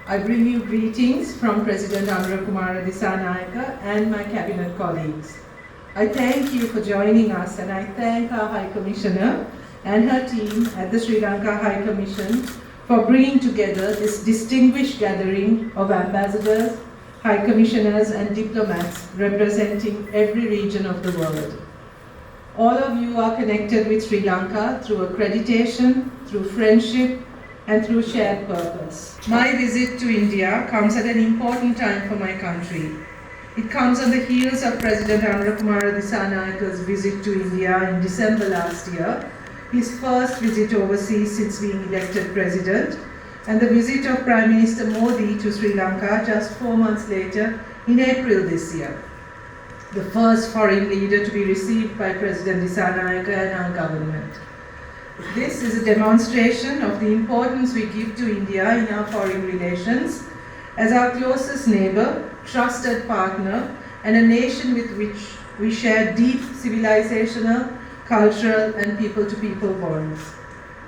I bring you greetings from President Amarasuriya and my cabinet colleagues. I thank you for joining us, and I thank our High Commissioner and her team at the Sri Lanka High Commission for bringing together this distinguished gathering of ambassadors, High Commissioners and diplomats representing every region of the world. All of you are connected with Sri Lanka through accreditation, through friendship, and through shared purpose. My visit to India comes at an important time for my country. It comes on the heels of President Amarasuriya's visit to India in December last year, his first visit overseas since being elected president, and the visit of Prime Minister Modi to Sri Lanka just 4 months later in April this year. The first foreign leader to be received by President Dissanayaka and our government. This is a demonstration of the importance we give to India in our foreign relations as our closest neighbor, trusted partner, and a nation with which we share deep civilizational, cultural, and people-to-people bonds.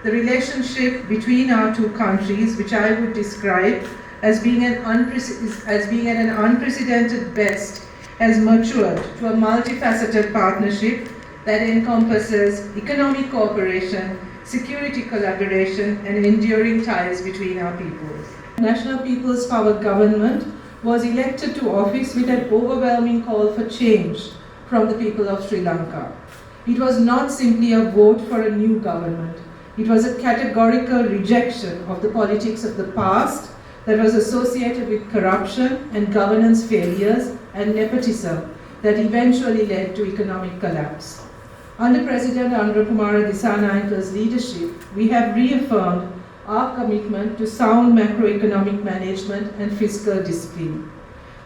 The relationship between our two countries, which I would describe as being at an unprecedented best, has matured to a multifaceted partnership that encompasses economic cooperation, security collaboration, and enduring ties between our peoples. National People's Power Government was elected to office with an overwhelming call for change from the people of Sri Lanka. It was not simply a vote for a new government. It was a categorical rejection of the politics of the past that was associated with corruption and governance failures and nepotism that eventually led to economic collapse. Under President Amarasuriya's leadership, we have reaffirmed our commitment to sound macroeconomic management and fiscal discipline.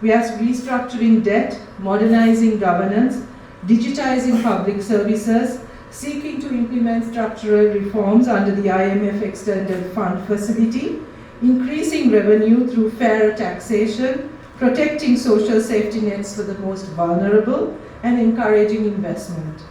We are restructuring debt, modernizing governance, digitizing public services, seeking to implement structural reforms under the IMF Extended Fund Facility, increasing revenue through fairer taxation, protecting social safety nets for the most vulnerable, and encouraging investment.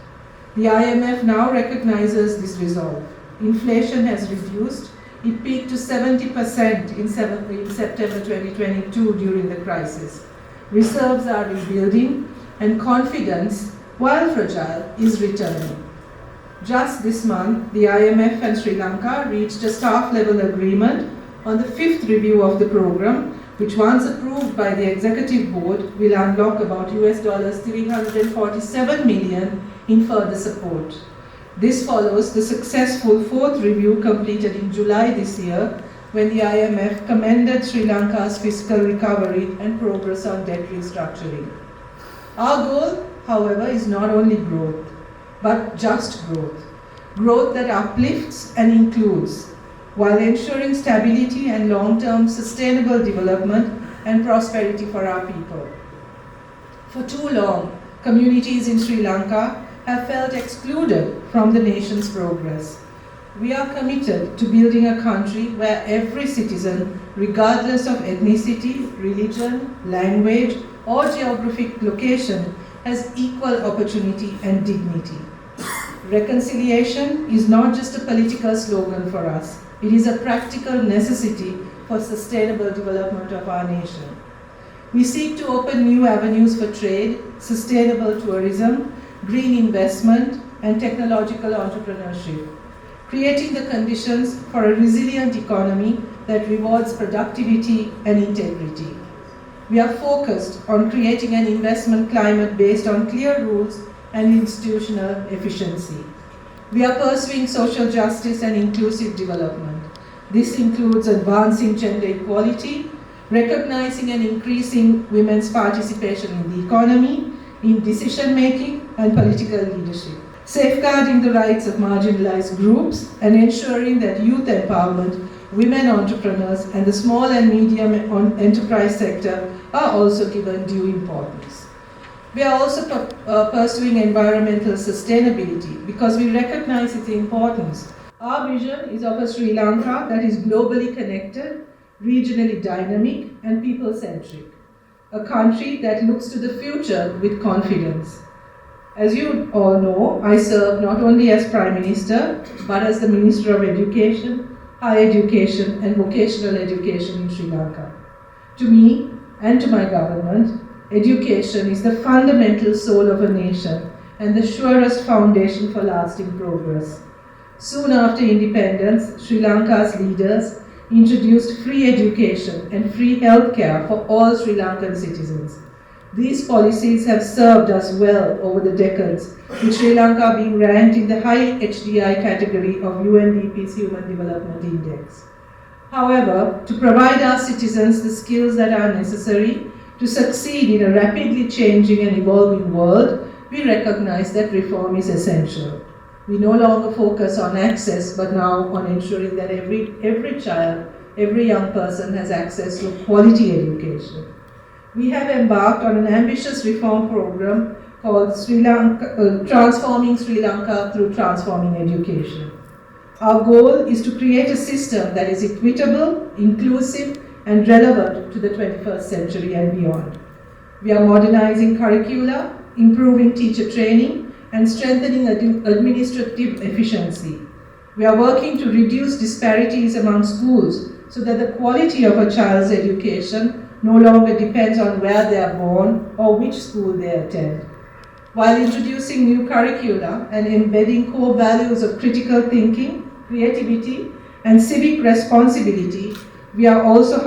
The IMF now recognizes this resolve. Inflation has reduced. It peaked to 70% in September 2022 during the crisis. Reserves are rebuilding, and confidence, while fragile, is returning. Just this month, the IMF and Sri Lanka reached a staff-level agreement on the 5th review of the program, which once approved by the executive board will unlock about $347 million in further support. This follows the successful 4th review completed in July this year, when the IMF commended Sri Lanka's fiscal recovery and progress on debt restructuring. Our goal, however, is not only growth, but just growth. Growth that uplifts and includes, while ensuring stability and long-term sustainable development and prosperity for our people. For too long, communities in Sri Lanka have felt excluded from the nation's progress. We are committed to building a country where every citizen, regardless of ethnicity, religion, language, or geographic location, has equal opportunity and dignity. Reconciliation is not just a political slogan for us. It is a practical necessity for sustainable development of our nation. We seek to open new avenues for trade, sustainable tourism, green investment, and technological entrepreneurship, creating the conditions for a resilient economy that rewards productivity and integrity. We are focused on creating an investment climate based on clear rules and institutional efficiency. We are pursuing social justice and inclusive development. This includes advancing gender equality, recognizing and increasing women's participation in the economy, in decision-making and political leadership, safeguarding the rights of marginalized groups, and ensuring that youth empowerment, women entrepreneurs, and the small and medium enterprise sector are also given due importance. We are also pursuing environmental sustainability because we recognize its importance. Our vision is of a Sri Lanka that is globally connected, regionally dynamic, and people-centric. A country that looks to the future with confidence. As you all know, I serve not only as Prime Minister, but as the Minister of Education, higher education and vocational education in Sri Lanka. To me and to my government, education is the fundamental soul of a nation and the surest foundation for lasting progress. Soon after independence, Sri Lanka's leaders introduced free education and free healthcare for all Sri Lankan citizens. These policies have served us well over the decades, with Sri Lanka being ranked in the high HDI category of UNDP's Human Development Index. However, to provide our citizens the skills that are necessary to succeed in a rapidly changing and evolving world, we recognize that reform is essential. We no longer focus on access, but now on ensuring that every child, every young person has access to quality education. We have embarked on an ambitious reform program called Transforming Sri Lanka through Transforming Education. Our goal is to create a system that is equitable, inclusive, and relevant to the 21st century and beyond. We are modernizing curricula, improving teacher training, and strengthening administrative efficiency. We are working to reduce disparities among schools so that the quality of a child's education no longer depends on where they are born or which school they attend. While introducing new curricula and embedding core values of critical thinking, creativity, and civic responsibility, we are also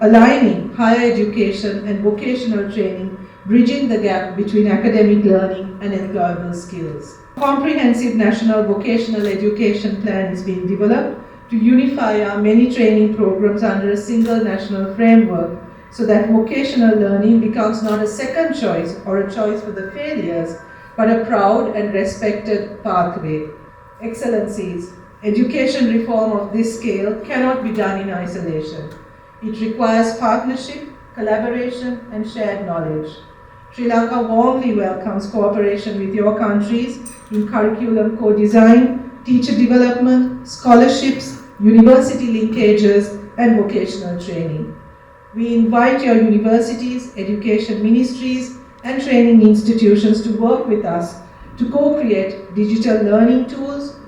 aligning higher education and vocational training, bridging the gap between academic learning and employable skills. A comprehensive national vocational education plan is being developed to unify our many training programs under a single national framework, so that vocational learning becomes not a second choice or a choice for the failures, but a proud and respected pathway. Excellencies, education reform of this scale cannot be done in isolation. It requires partnership, collaboration, and shared knowledge. Sri Lanka warmly welcomes cooperation with your countries in curriculum co-design, teacher development, scholarships, university linkages, and vocational training. We invite your universities, education ministries, and training institutions to work with us to co-create digital learning tools,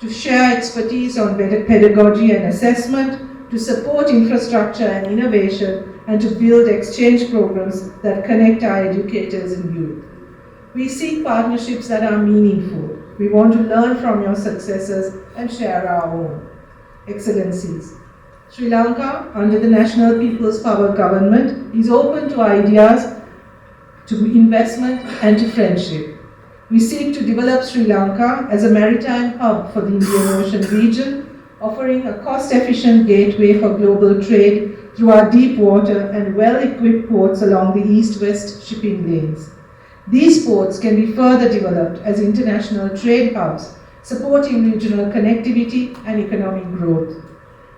to share expertise on pedagogy and assessment, to support infrastructure and innovation, and to build exchange programs that connect our educators and youth. We seek partnerships that are meaningful. We want to learn from your successes and share our own. Excellencies, Sri Lanka, under the National People's Power government, is open to ideas, to investment, and to friendship. We seek to develop Sri Lanka as a maritime hub for the Indian Ocean region, offering a cost-efficient gateway for global trade through our deep water and well-equipped ports along the east-west shipping lanes. These ports can be further developed as international trade hubs, supporting regional connectivity and economic growth.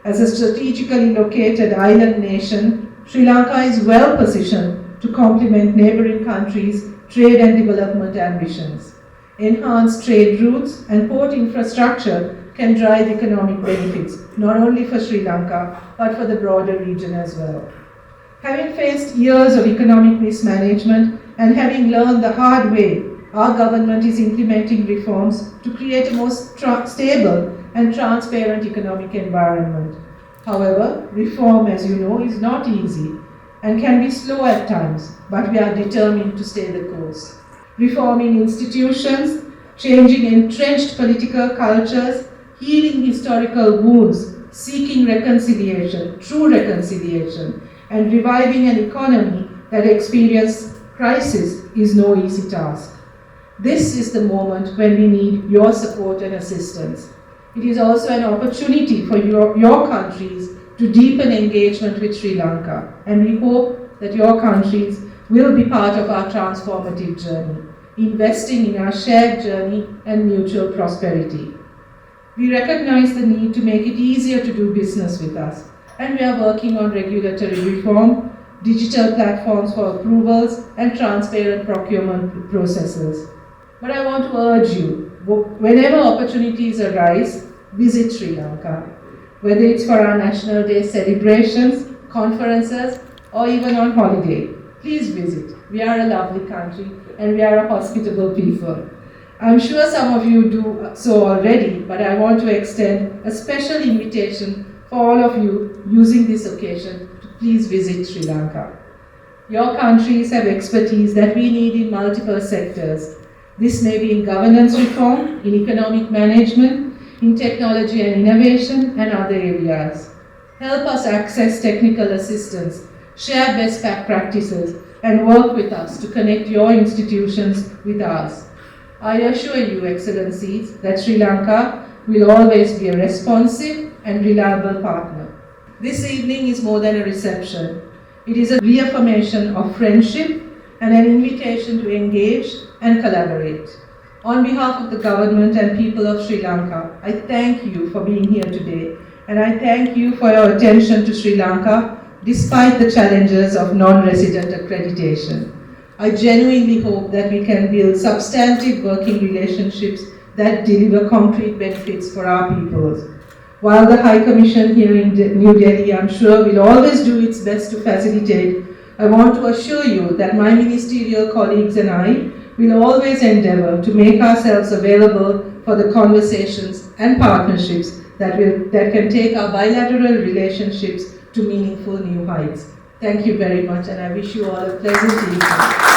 As a strategically located island nation, Sri Lanka is well positioned to complement neighboring countries' trade and development ambitions. Enhanced trade routes and port infrastructure can drive economic benefits, not only for Sri Lanka, but for the broader region as well. Having faced years of economic mismanagement and having learned the hard way, our government is implementing reforms to create a more stable and transparent economic environment. However, reform, as you know, is not easy and can be slow at times, but we are determined to stay the course. Reforming institutions, changing entrenched political cultures, healing historical wounds, seeking reconciliation, true reconciliation, and reviving an economy that experienced crisis is no easy task. This is the moment when we need your support and assistance. It is also an opportunity for your countries to deepen engagement with Sri Lanka, and we hope that your countries will be part of our transformative journey, investing in our shared journey and mutual prosperity. We recognize the need to make it easier to do business with us, and we are working on regulatory reform, digital platforms for approvals, and transparent procurement processes. But I want to urge you, whenever opportunities arise, visit Sri Lanka. Whether it's for our National Day celebrations, conferences, or even on holiday, please visit. We are a lovely country and we are a hospitable people. I'm sure some of you do so already, but I want to extend a special invitation for all of you using this occasion to please visit Sri Lanka. Your countries have expertise that we need in multiple sectors. This may be in governance reform, in economic management, in technology and innovation, and other areas. Help us access technical assistance, share best practices, and work with us to connect your institutions with ours. I assure you, Excellencies, that Sri Lanka will always be a responsive and reliable partner. This evening is more than a reception. It is a reaffirmation of friendship and an invitation to engage and collaborate. On behalf of the government and people of Sri Lanka, I thank you for being here today, and I thank you for your attention to Sri Lanka despite the challenges of non-resident accreditation. I genuinely hope that we can build substantive working relationships that deliver concrete benefits for our peoples. While the High Commission here in New Delhi, I'm sure, will always do its best to facilitate, I want to assure you that my ministerial colleagues and I will always endeavour to make ourselves available for the conversations and partnerships that can take our bilateral relationships to meaningful new heights. Thank you very much, and I wish you all a pleasant evening.